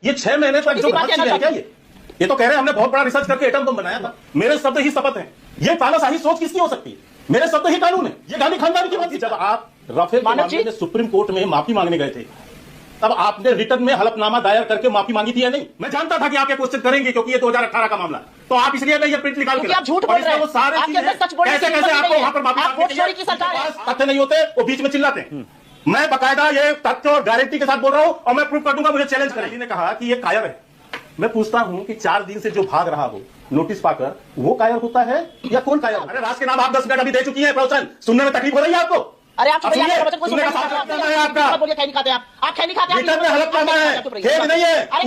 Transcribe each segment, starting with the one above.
ये 6 महीने तक जो बात है क्या ये तो कह रहे हैं हमने बहुत बड़ा रिसर्च करके एटम बम बनाया था। मेरे शब्द ही शपथ हैं। ये तानाशाही सोच किसकी हो सकती है? मेरे शब्द ही कानून है। ये गांधी खानदान की बात है। जब आप राफेल के मामले में सुप्रीम कोर्ट में माफी मांगने गए थे, तब आपने रिटर्न में हलफनामा दायर करके माफी मांगी थी या नहीं? मैं जानता था कि आप ये क्वेश्चन करेंगे क्योंकि ये 2018 का मामला है, तो आप इसलिए ये प्रिंट निकाल के आप झूठ बोल रहे हैं। सारे कैसे कैसे आपको वहां पर माफी तथ्य नहीं होते, वो बीच में चिल्लाते हैं। मैं बकायदा ये तथ्य और गारंटी के साथ बोल रहा हूं और मैं प्रूफ कर दूंगा, मुझे चैलेंज करें। ने कहा कि ये कायर है। मैं पूछता हूं कि 4 दिन से जो भाग रहा हो नोटिस पाकर, वो कायर होता है या कौन कायर? अरे राज के नाम आप 10 मिनट अभी दे चुकी हैं प्रवचन, सुनने में तकलीफ हो रही है आपको? अरे आप बोलिए, आपका आपका खैनी खाते हैं आप खैनी खाते हैं, रिटर्न में हलफनामा है, खेद नहीं है। अरे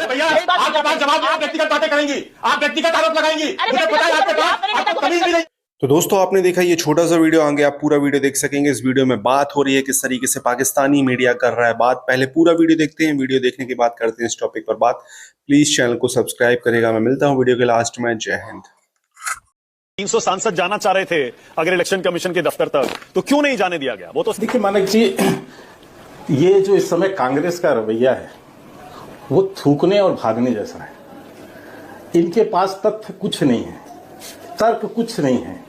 भैया आपके पास जवाब नहीं, आप व्यक्तिगत बातें करेंगी, आप व्यक्तिगत आरोप लगाएंगी, मुझे पता है आपके पास आपको तमीज भी नहीं। तो दोस्तों आपने देखा ये छोटा सा वीडियो, आगे आप पूरा वीडियो देख सकेंगे। इस वीडियो में बात हो रही है किस तरीके से पाकिस्तानी मीडिया कर रहा है बात। पहले पूरा वीडियो देखते हैं, वीडियो देखने के बाद करते हैं इस टॉपिक पर बात। प्लीज चैनल को सब्सक्राइब करेगा। मैं मिलता हूं वीडियो के लास्ट में। जय हिंद। 300 सांसद जाना चाह रहे थे अगर इलेक्शन कमीशन के दफ्तर तक, तो क्यों नहीं जाने दिया गया? वो तो देखिए मानक जी, ये जो इस समय कांग्रेस का रवैया है वो थूकने और भागने जैसा है। इनके पास तथ्य कुछ नहीं है, तर्क कुछ नहीं है,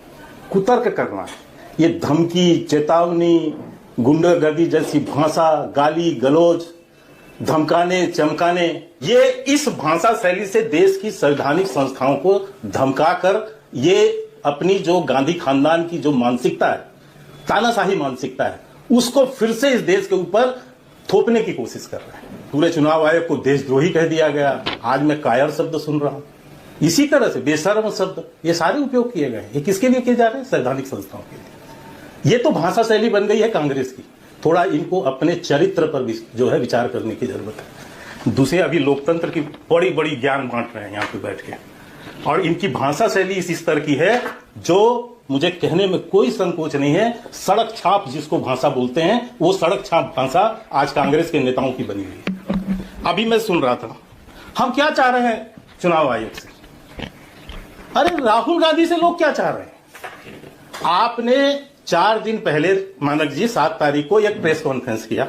कुतर्क करना है। ये धमकी, चेतावनी, गुंडागर्दी जैसी भाषा, गाली गलौज, धमकाने चमकाने, ये इस भाषा शैली से देश की संवैधानिक संस्थाओं को धमकाकर ये अपनी जो गांधी खानदान की जो मानसिकता है, तानाशाही मानसिकता है, उसको फिर से इस देश के ऊपर थोपने की कोशिश कर रहे हैं। पूरे चुनाव आयोग को देशद्रोही कह दिया गया। आज मैं कायर शब्द सुन रहा हूं। इसी तरह से बेशर्म शब्द, ये सारे उपयोग किए गए। ये किसके लिए किए जा रहे हैं? संवैधानिक संस्थाओं के लिए। ये तो भाषा शैली बन गई है कांग्रेस की। थोड़ा इनको अपने चरित्र पर जो है विचार करने की जरूरत है। दूसरे अभी लोकतंत्र की बड़ी बड़ी ज्ञान बांट रहे हैं यहाँ पे बैठ के, और इनकी भाषा शैली इस स्तर की है जो मुझे कहने में कोई संकोच नहीं है। सड़क छाप जिसको भाषा बोलते हैं, वो सड़क छाप भाषा आज कांग्रेस के नेताओं की बनी हुई है। अभी मैं सुन रहा था, हम क्या चाह रहे हैं चुनाव आयोग से? अरे राहुल गांधी से लोग क्या चाह रहे हैं? आपने 4 दिन पहले मानक जी 7 तारीख को एक प्रेस कॉन्फ्रेंस किया।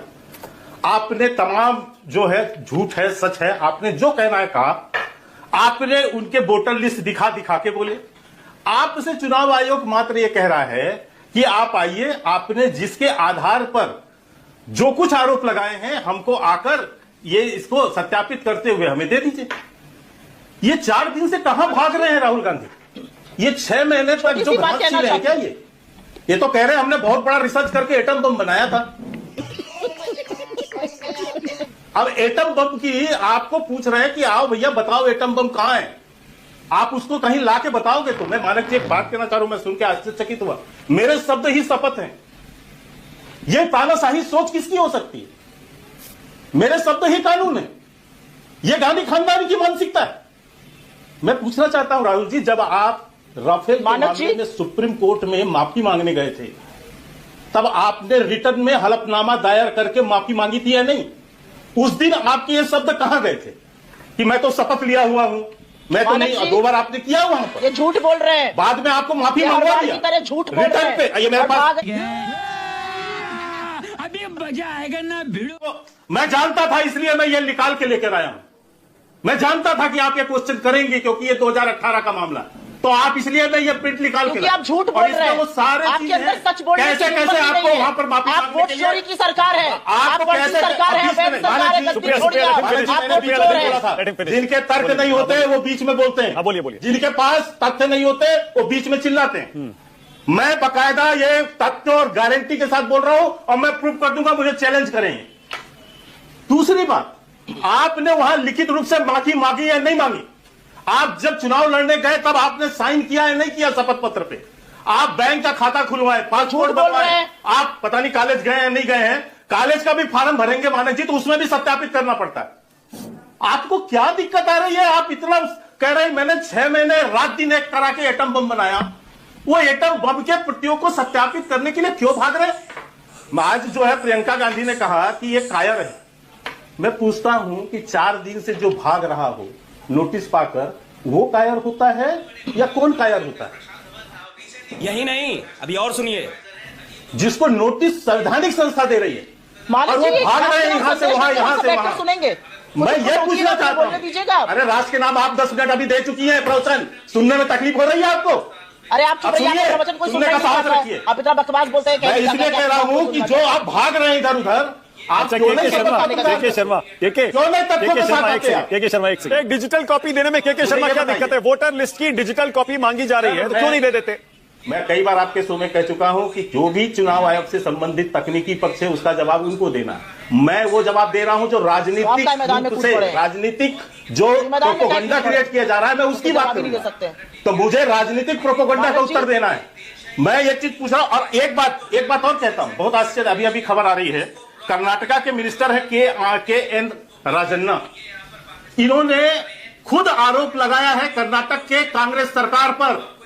आपने तमाम जो है झूठ है सच है, आपने जो कहना है कहा। आपने उनके वोटर लिस्ट दिखा दिखा के बोले। आपसे चुनाव आयोग मात्र ये कह रहा है कि आप आइए, आपने जिसके आधार पर जो कुछ आरोप लगाए हैं हमको आकर ये इसको सत्यापित करते हुए हमें दे दीजिए। ये 4 दिन से कहां भाग रहे हैं राहुल गांधी? ये 6 महीने तक जो भाग रहे हैं क्या? ये तो कह रहे हैं हमने बहुत बड़ा रिसर्च करके एटम बम बनाया था। अब एटम बम की आपको पूछ रहे हैं कि आओ भैया बताओ एटम बम कहां है। आप उसको कहीं ला के बताओगे तो। मैं मानक जी एक बात कहना चाह रहा हूं, मैं सुन के आश्चर्यचकित हुआ। मेरे शब्द ही शपथ हैं। यह तानाशाही सोच किसकी हो सकती है? मेरे शब्द ही कानून है। यह गांधी खानदान की मानसिकता है। मैं पूछना चाहता हूं राहुल जी, जब आप राफेल मामले में सुप्रीम कोर्ट में माफी मांगने गए थे, तब आपने रिटर्न में हलफनामा दायर करके माफी मांगी थी या नहीं? उस दिन आपके ये शब्द कहां गए थे कि मैं तो शपथ लिया हुआ हूं? मैं तो नहीं, 2 बार आपने किया वहां पर। ये झूठ बोल रहे हैं। बाद में आपको माफी मांगवा दिया। झूठ बोल रहे हैं। पे ये मेरे पास अभी मजा आएगा ना भिड़ो। मैं जानता था, इसलिए मैं ये निकाल के लेकर आया हूं। मैं जानता था कि आप ये क्वेश्चन करेंगे क्योंकि ये 2018 का मामला, तो आप इसलिए मैं ये प्रिंट निकाल के आप झूठ बोल रहे हैं। वो सारे आपके अंदर सच बोलने की कैसे कैसे आपको वहां पर माफी आप वोट चोरी की सरकार है। आप कैसे सरकार है, जिनके तर्क नहीं होते वो बीच में बोलते हैं। बोलिए बोलिए। जिनके पास तथ्य नहीं होते वो बीच में चिल्लाते हैं। मैं बकायदा ये तथ्य और गारंटी के साथ बोल रहा हूं और मैं प्रूफ कर दूंगा, मुझे चैलेंज करेंगे। दूसरी बात, आपने वहां लिखित रूप से माफी मांगी या नहीं मांगी? आप जब चुनाव लड़ने गए तब आपने साइन किया या नहीं किया शपथ पत्र पे? आप बैंक का खाता खुलवाए, पासपोर्ट बनवाए, आप पता नहीं कॉलेज गए या नहीं गए हैं, कॉलेज का भी फॉर्म भरेंगे मानक जी, तो उसमें भी सत्यापित करना पड़ता है। आपको क्या दिक्कत आ रही है? आप इतना कह रहे हैं मैंने 6 महीने रात दिन एक करा के एटम बम बनाया। वो एटम बम के प्रतियों को सत्यापित करने के लिए क्यों भाग रहे? आज जो है प्रियंका गांधी ने कहा कि ये कायर है। मैं पूछता हूं कि 4 दिन से जो भाग रहा हो नोटिस पाकर, वो कायर होता है या कौन कायर होता है? यही नहीं, अभी और सुनिए। जिसको नोटिस संवैधानिक संस्था दे रही है, मालिक और वो जी, एक भाग बात रहे हैं करो, यहाँ से संदेश वहां, देंगे, यहाँ हम से बैठकर वहां। सुनेंगे। मैं ये पूछना चाहता बोलने दीजिएगा हूँ, आप। अरे राष्ट्र के नाम आप 10 मिनट अभी दे चुकी हैं प्रवचन, सुनने में तकलीफ हो रही है आपको? अरे आप चुप अब रहिए, सुनिए, आपका प्रवचन कोई सुनने सुनना का ही नहीं साहस चाहता रखिए। है। आप इतना बकवास बोलते हैं मैं इसलिए कह रहा हूँ कि जो आप भाग रहे हैं इधर उधर, आप अच्छा, क्यों नहीं के शर्मा, तत्वों का के शर्मा, क्यों नहीं तत्वों के साथ आते हैं? के शर्मा एक सेकंड। डिजिटल कॉपी देने में के शर्मा ये क्या बताइए। दिक्कत है? वोटर लिस्ट की डिजिटल कॉपी मांगी जा रही है, तो क्यों नहीं दे देते? मैं कई बार आपके शो में कह चुका हूं कि जो भी चुनाव आयोग से संबंधित तकनीकी पक्ष है उसका जवाब उनको देना है। मैं वो जवाब दे रहा हूं जो राजनीतिक आपका मैदान में रूप कूद से, पड़े। राजनीतिक जो मैदान में प्रोपोगंडा कूद पड़े। क्रिएट किया जा रहा है, मैं उसकी बात जवाब ही नहीं दे करूंगा। सकते। तो मुझे राजनीतिक प्रोपोगंडा का मानव जी। उत्तर देना है। मैं एक चीज पूछ रहा हूं, और एक बात और कहता हूं, बहुत आश्चर्य, अभी अभी खबर आ रही है, कर्नाटका के मिनिस्टर है के एन राजन्ना, इन्होंने खुद आरोप लगाया है कर्नाटक के कांग्रेस सरकार पर,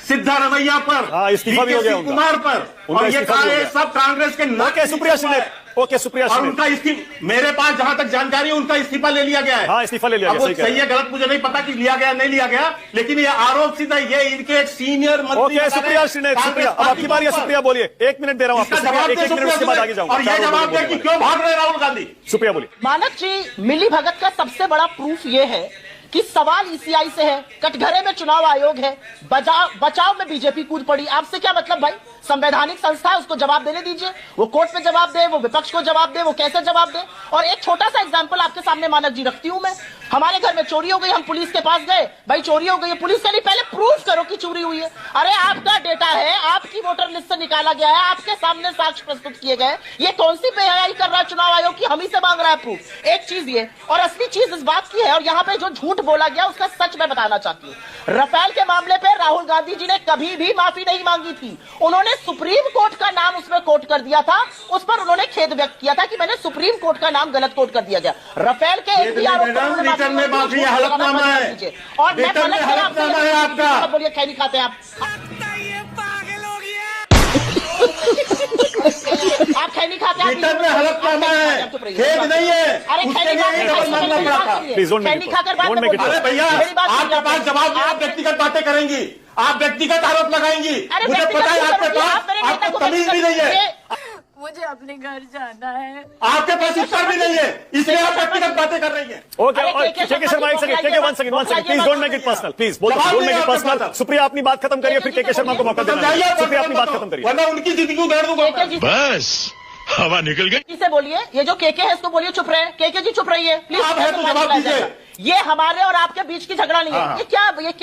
सिद्धारमैया पर, हाँ, इस्तीफा भी हो गया DK उनका। कुमार पर, उनका और ये इस्तीफा कहा भी हो है गया। सब कांग्रेस के नाक ओके, सुप्रिया नीचे हुआ सुनील, है। ओके, सुप्रिया और सुनील। उनका इस्तीफा, मेरे पास जहां तक जानकारी है, उनका इस्तीफा ले लिया गया है। हाँ, इस्तीफा ले लिया अब गया, वो सही कह रहे सही है गलत मुझे नहीं पता कि लिया गया नहीं लिया गया, लेकिन ये आरोप सीधा ये इनके एक सीनियर मंत्री ओके, बता सुप्रिया रहे सुनील, कांग्रेस सुप्रिया, अब पार्टी आपकी बारी है, के ऊपर। सुप्रिया बोलिए। 1 मिनट दे रहा हूँ आपको, इसका जवाब एक दे मिनट सुप्रिया उसके बाद आगे सुनील, जाऊंगा। और ये जवाब दे कि क्यों भाग रहे राहुल गांधी। सुप्रिया बोलिए। मानक जी, मिली भगत का सबसे बड़ा प्रूफ ये है कि सवाल ईसीआई से है, कटघरे में चुनाव आयोग है, बचाव में बीजेपी कूद पड़ी। आपसे क्या मतलब भाई? संवैधानिक संस्था है, उसको जवाब देने दीजिए। वो कोर्ट में जवाब दे, वो विपक्ष को जवाब दे, वो कैसे जवाब दे। और एक छोटा सा एग्जांपल आपके सामने मानक जी रखती हूं मैं। हमारे घर में चोरी हो गई, हम पुलिस के पास गए, भाई चोरी हो गई है, पुलिस कह रही पहले प्रूफ करो कि चोरी हुई है। अरे आपका डेटा है, आपकी वोटर लिस्ट से निकाला गया है, आपके सामने साक्ष्य प्रस्तुत किए गए, ये कौन सी बेहयाई कर रहा है चुनाव आयोग की? हम ही से मांग रहा है प्रूफ। एक चीज ये, और असली चीज इस बात की है, और यहाँ पे जो झूठ बोला गया उसका सच मैं बताना चाहती हूँ। राफेल के मामले पे राहुल गांधी जी ने कभी भी माफी नहीं मांगी थी। उन्होंने सुप्रीम कोर्ट का नाम उसमें कोट कर दिया था, उस पर उन्होंने खेद व्यक्त किया था कि मैंने सुप्रीम कोर्ट का नाम गलत कोट कर दिया गया। राफेल के एक भी आरोप पर उन्होंने रिटर्न में माफी माफी मांगी, हलफनामा है, और मैं रिटर्न में हलफनामा है आपका। बोलिए खैनी खाते हैं आप? आप खैनी खाते हैं? रिटर्न में हलफनामा है, खेद नहीं है। अरे उसके खैनी लिए एक और मामला पड़ा था। Please don't make it खैनी खाकर बात don't में make it बोलिए। अरे भैया, मेरी बात आपके सुनिए। पास जवाब नहीं, आप व्यक्तिगत बातें करेंगी, आप व्यक्तिगत आरोप लगाएंगी। अरे मुझे व्यक्तिगत पता है क्यों आपके करूंगी? पास, आप मेरे नेता आपको को तमीज भी नहीं है, ये- मुझे अपने घर जाना है। आपके पास उत्तर भी नहीं है, इसलिए आप व्यक्तिगत बातें कर रही हैं। ओके, अरे, और के के शर्मा एक सेकंड, के 1 second, 1 second, please don't make it personal, please बोलो, जवाब डोंट मेक नहीं इट आपके पर्सनल। पास। सुप्रिया अपनी बात खत्म करिए, फिर के शर्मा को मौका देना समझाइए है। आप, सुप्रिया अपनी बात खत्म करिए। वरना उनकी जिंदगी उधेड़ दूंगा। केके जी बस हवा निकल गई। से बोलिए, ये जो केके है इसको बोलिए चुप रहे। केके जी चुप रहिए प्लीज। आप हैं तो जवाब दीजिए। ये हमारे और आपके बीच की झगड़ा नहीं है। हाँ।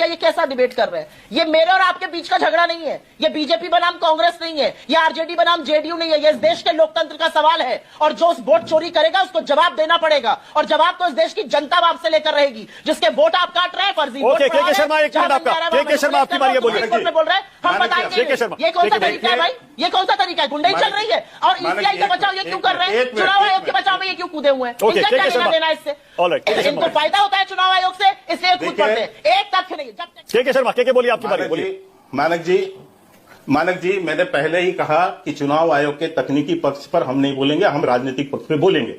ये कैसा डिबेट कर रहे हैं? ये मेरे और आपके बीच का झगड़ा नहीं है। ये बीजेपी बनाम कांग्रेस नहीं है, ये आरजेडी बनाम जेडीयू नहीं है। ये इस देश के लोकतंत्र का सवाल है, और जो उस वोट चोरी करेगा उसको जवाब देना पड़ेगा, और जवाब तो इस देश की जनता आपसे लेकर रहेगी, जिसके वोट आप काट रहे हैं फर्जी वोट ओके, पड़ा के है, शर्मा, एक जहां मिनट आपका। बन जा रहा है, के शर्मा, आपकी बारी है, बोलिए। सुप्रीम कोर्ट में बोल रहे हैं, हम मानक जी, बताएंगे। के शर्मा, ये कौन सा के तरीका है भाई? ये कौन सा तरीका है? गुंडाई चल रही है, और मानक ईसीआई जी, का बचाव ये क्यों कर रहे हैं? एक मिनट, चुनाव एक आयोग के मिनट। बचाव में ये क्यों कूदे हुए हैं? ओके, इनका के क्या शर्मा। लेना देना इससे? All right, के शर्मा। इनको फायदा होता है चुनाव आयोग से, इसलिए कूद देखिए- पड़ते हैं। एक तथ्य नहीं, जब तक के शर्मा, के बोलिए, आपकी बारी, बोलिए। मानक जी, मैंने पहले ही कहा कि चुनाव आयोग के तकनीकी पक्ष पर हम नहीं बोलेंगे, हम राजनीतिक पक्ष पे बोलेंगे,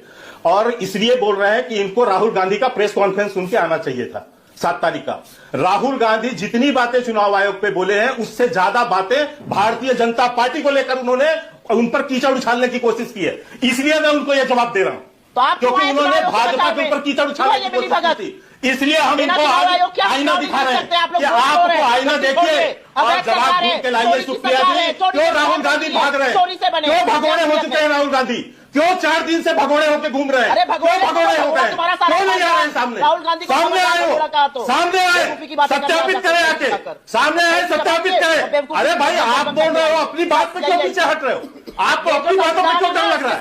और इसलिए बोल रहे हैं कि इनको राहुल गांधी का प्रेस कॉन्फ्रेंस सुन के आना चाहिए था 7 तारीख का। राहुल गांधी जितनी बातें चुनाव आयोग पे बोले हैं, उससे ज्यादा बातें भारतीय जनता पार्टी को लेकर उन्होंने उन पर कीचड़ उछालने की कोशिश की है, इसलिए मैं उनको यह जवाब दे रहा हूं। तो आप क्योंकि क्यों आए उन्होंने चुनाव आयोग के भाजपा के बचाव ऊपर में? कीचड़ क्यों उछालने ये की मिली कोशिश भगत? की थी, इसलिए हम बिना इनको चुनाव आज आयोग के आप आईना चुनाव दिखा नहीं रहे कर सकते, आप हैं लोग कि झूठ बोल आपको रहे हैं, आईना झूठ देखिए बोल रहे हैं। और अवैध जवाब सरकार है, ढूंढ के लाइए। चोरी की सुप्रिया सरकार है, जी, चोरी क्यों की राहुल सरकार गांधी है, भाग रहे चोरी से बने क्यों हैं, भगोड़े हो चुके हैं राहुल गांधी? क्यों 4 दिन से भगोड़े होकर घूम रहे हैं? अरे क्यों भगोड़े भगोड़े हो गए? तुम्हारा सारा क्यों नहीं आ रहे हैं काम सामने? राहुल गांधी को सामने समझ आए में हो, थोड़ा कहा तो। सामने आए, बेवकूफी की बातें करने सत्यापित लगा करें कर, आके, कर। सामने आए, सत्यापित करें। बेवकूफी अरे भाई, की आप बातें बोल रहे हो, करने अपनी बात पे क्यों पीछे हट रहे हो? आपको अपनी बातों पर क्यों डर लग रहा है?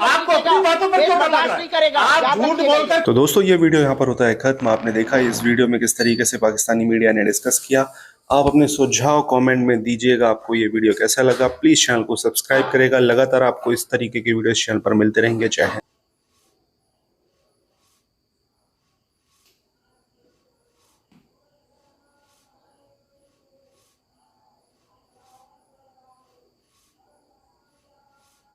आपको अपनी बातों पर क्यों डर लग रहा है? आप झूठ बोलकर तो दोस्तों ये वीडियो यहाँ पर होता है खत्म। आपने देखा इस वीडियो में किस तरीके से पाकिस्तानी मीडिया ने डिस्कस किया। आप अपने सुझाव कमेंट में दीजिएगा, आपको ये वीडियो कैसा लगा। प्लीज चैनल को सब्सक्राइब करेगा, लगातार आपको इस तरीके की वीडियो चैनल पर मिलते रहेंगे। जय हिंद।